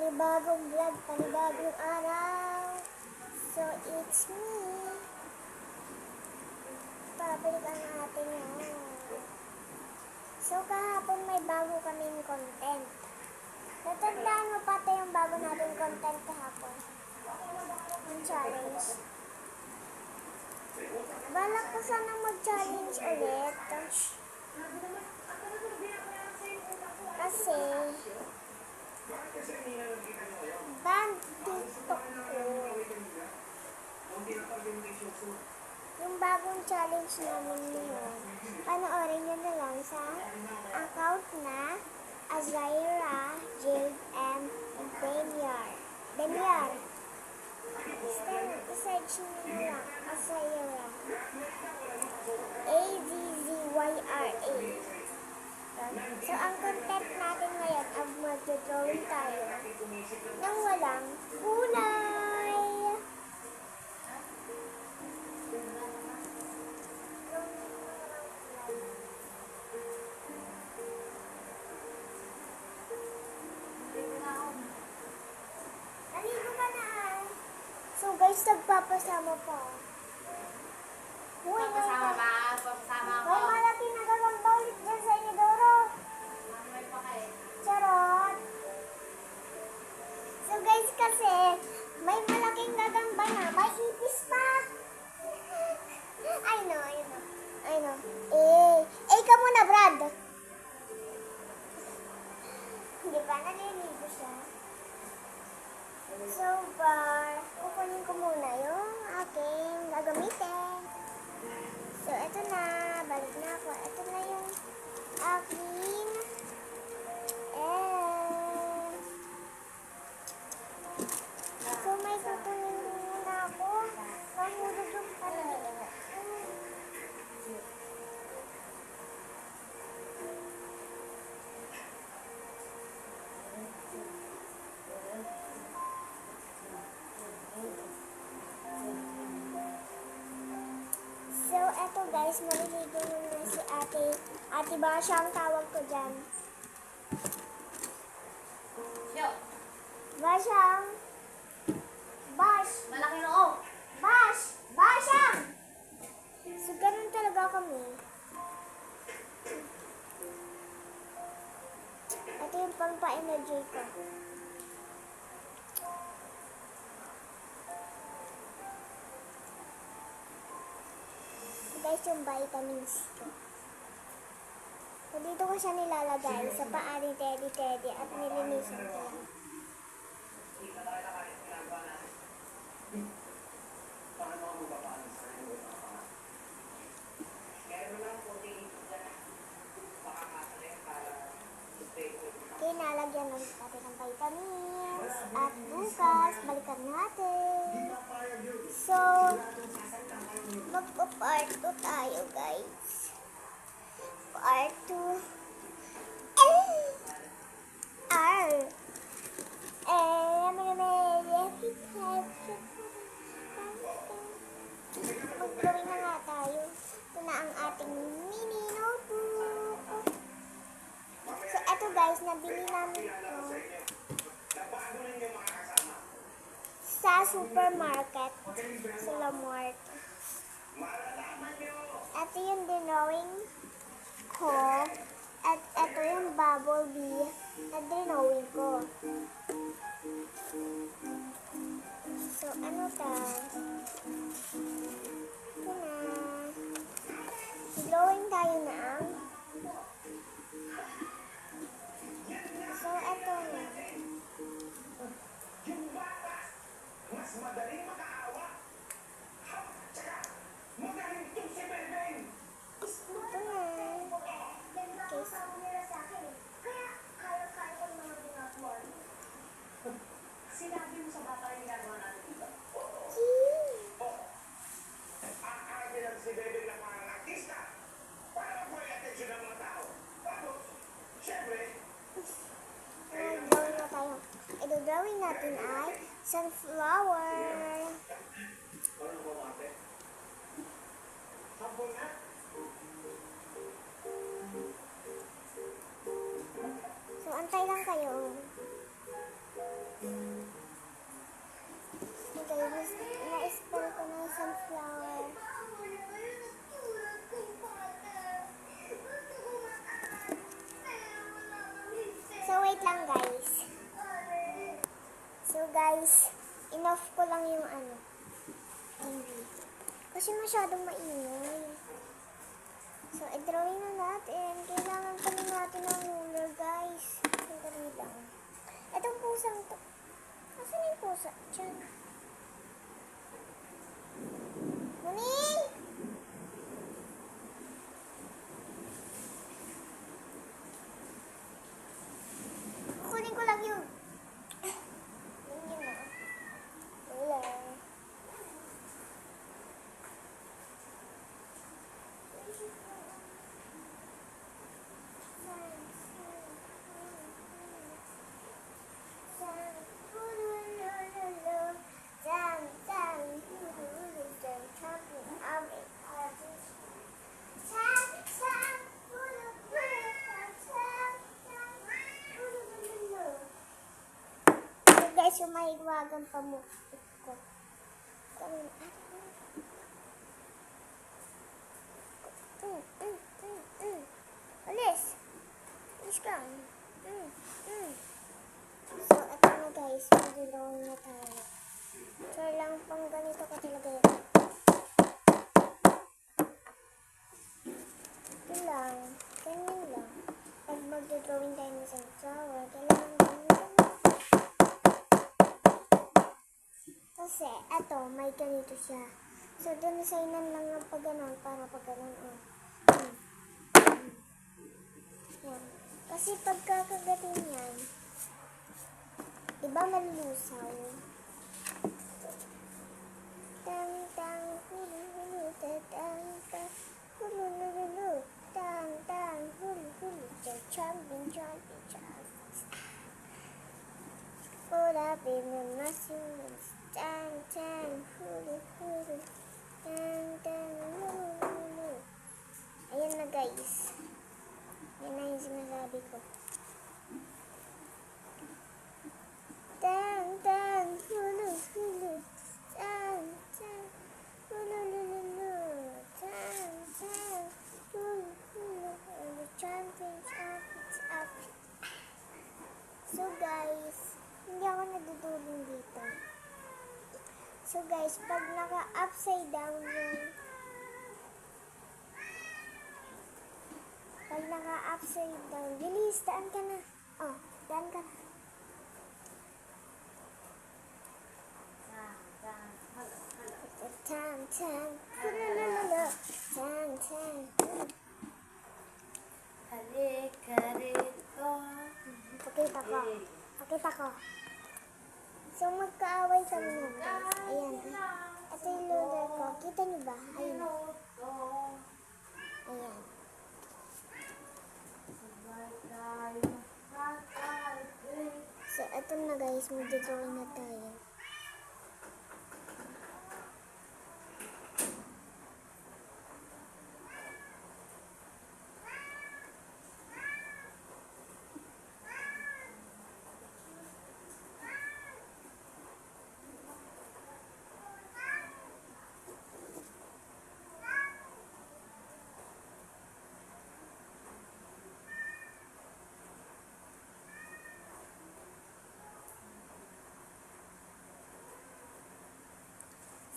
Panibagong vlog, panibagong araw. So, it's me. Pabalik ang ating So, kahapon may bago kaming content. Natandaan mo pati yung bago nating content kahapon. Yung challenge. Balak ko sana mag-challenge ulit. Kasi, ban TikTok ko. Yung bagong challenge namin ngayon, panoorin nyo na lang sa account na Azaira Jade M. Demiar. Search nyo na lang, Azaira. AzzYra. So, ang content natin ngayon, ang mag-drawing tayo ng walang kulay. Naligo ka na. So, guys, nagpapasama pa. Papasama ba? Papasama ako. May malaki na gagamba ulit dyan sa inidoro. Mamay pa kayo. Charot! So guys, kasi may malaking gagamba na, may ipis pa. I know. Ka muna, Brad. Hindi ba? Naliligo siya. So far, kukunin ko muna yung aking gagamitin. So, eto na. Balik na ako. Eto na yung aking So, may kukunin muna ako. Mahulog yung So, eto guys, maliligo muna si ate. Ate Basha ang tawag ko dyan. Yo, Basyang! Bash! malaki noo. Bash! Basyang! So, ganun talaga kami. Ito yung pampa-energy ko. Guys, yung vitamins ko. So, dito ko siya nilalagay sa paa ni Teddy at nilinisan ko. Okay, nalagyan ng natin ng vitamins. At bukas, balikan natin. So, magpa-part 2 tayo, guys. Part 2. Mag-drawing na nga tayo. Ito na ang ating mini notebook. So, eto guys, nabili namin ito sa supermarket, sa Lamart. Ito yung drawing ko. At ito yung bumblebee na drawing ko. So, ano ta? Ito na. Drawing tayo na ang So, eto na. Mas madaling makaawa. Tsaka, magaling itong si Bebeng. Ito na. Sinabi mo sa bata yung ginagawa natin dito. Aagin ang si Bebeng ng mga artista. Para makuha yung atensyon ng mga tao. Tapos, syempre, Drawing na tayo. Ito drawing natin ay sunflower. ano ba mate? Sabon na? So, antay lang kayo. Wait lang guys. So guys, enough ko lang yung TV. Kasi masyadong maingay. So, i-drawing na natin. Kailangan kami natin ng ruler, guys. Sandali lang. Itong pusang to. Asan yung pusa? Diyan. Muning! Kunin ko lang yun. Yun na. Wala. Guys, yung mahiwagan pa mo ko. Alis! Alis ka. So, eto na guys, mag-drawing na tayo. So, lang pang ganito ka talaga yun. Ito lang. Ganyan lang. Pag mag-drawing tayo ng sunflower, kailangan ganyan. Kasi, eto, may ganito siya. So, dun sa inan lang ng pag-ganon, para pag-ganon, Yan. Kasi pagkakagatin yan, diba malusaw? Tang tang hulu hulu tang tang hulu hulu hulu tang tang hulu hulu jumping jumping jumping. Pull up in the muscles, tang tang hulu hulu tang tang hulu hulu. Ayan na guys. Yan na yung sinasabi ko. Tang tang hulu hulu tang tang hulu hulu tang tang hulu hulu hulu jumping jumping jumping. So guys, hindi ako nadudulong dito. So guys, pag naka-upside down yung upside down, bilis, daan ka na. Oh, daan ka na. Tang, tang, kulululu, tang, tang. Halika rito. Pakita ko. Pakita ko. So, magkaaway kami nun, guys. Ayan. Ito yung lunar ko. Kita niyo ba? Ayun. Ayan. So, eto na guys, mag-drawing na tayo.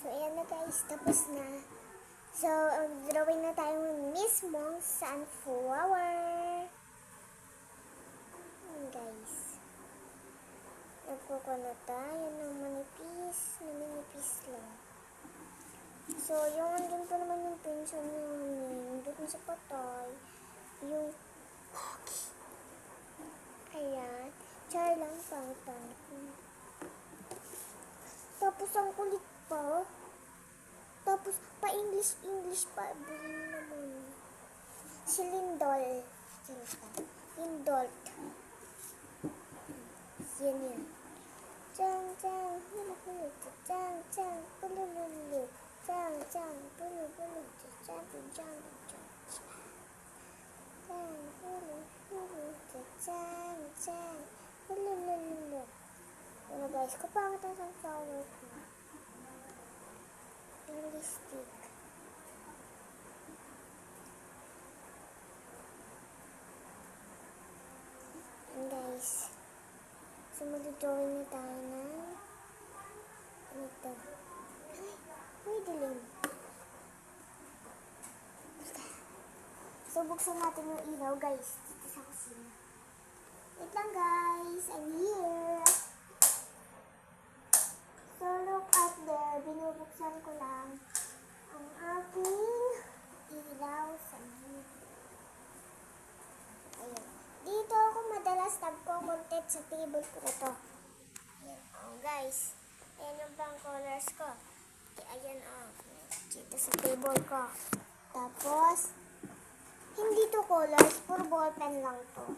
So, ayan na guys, tapos na. So, drawing na tayo mismong sunflower. Ayan guys. Nagkuko na tayo ng manipis lang. So, yung andun pa naman yung pinsan namin, doon sa patay, yung pogi. Ayan, char lang pangit. Tapos ang kulit pa. Tapos pa-English pa. Buhin naman. Si Lindol. Lindol. Yan. Chang chang hulu hulu. Chang chang hulu hulu. Chang chang hulu hulu. Chang chang chang. Chang hulu hulu. Chang chang hulu hulu. Ano guys, kapangit ang sunflower ko. Realistic. And guys, Drawing na tayo ng ito. Uy, dilim. So, buksan natin yung ilaw, guys. Dito sa kusina. Wait lang, guys. I'm here. So, look out there. Binubuksan ko lang ang aking ilaw sa gilid. Ayan. Dito ako madalas nagko-content sa table ko na to. Ayan. Oh, guys. Ayan yung pang colors ko. Ayan, oh. Dito sa table ko. Tapos, hindi to colors. Puro ballpen lang to.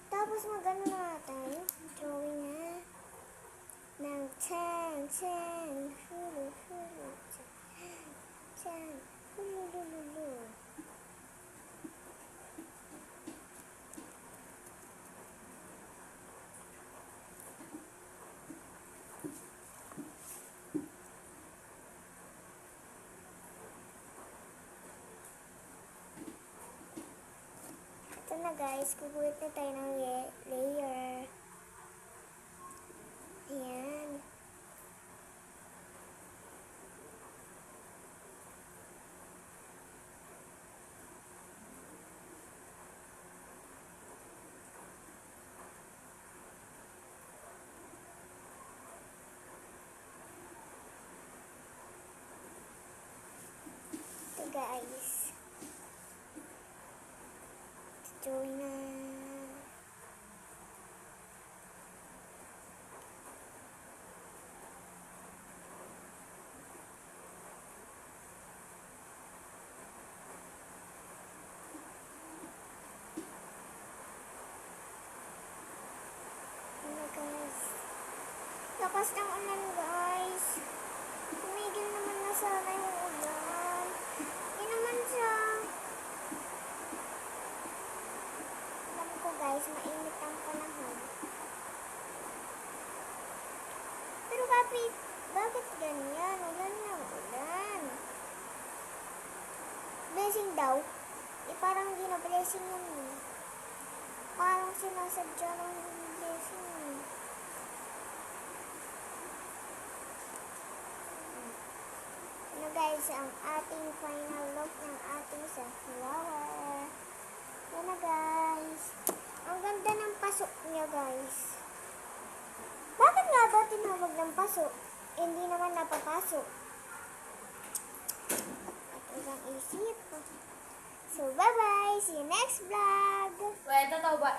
Tapos, magano na tayo. Drawing na. Ng chan, hulu, chan, hulu. Ito na guys, kukulit na tayo ng layer. Ayan. Ito guys. Drawing na. Ano guys? Lakas ng ulan guys. Tumigil naman na sana yung ulan. Hindi naman siya. Alam ko guys, mainit ang panahon. Pero bakit ganyan? Ulan ng ulan. Blessing daw. Parang hindi na blessing yun eh. Parang sinasadya ng blessing eh. Ano guys, ang ating final look ng ating sunflower. Yan na guys. Ang ganda ng pasok niya guys. Bakit nga ba tinawag ng pasok? Hindi naman napapasok. At isang isip. So bye bye. See you next vlog. Wait, totoo ba?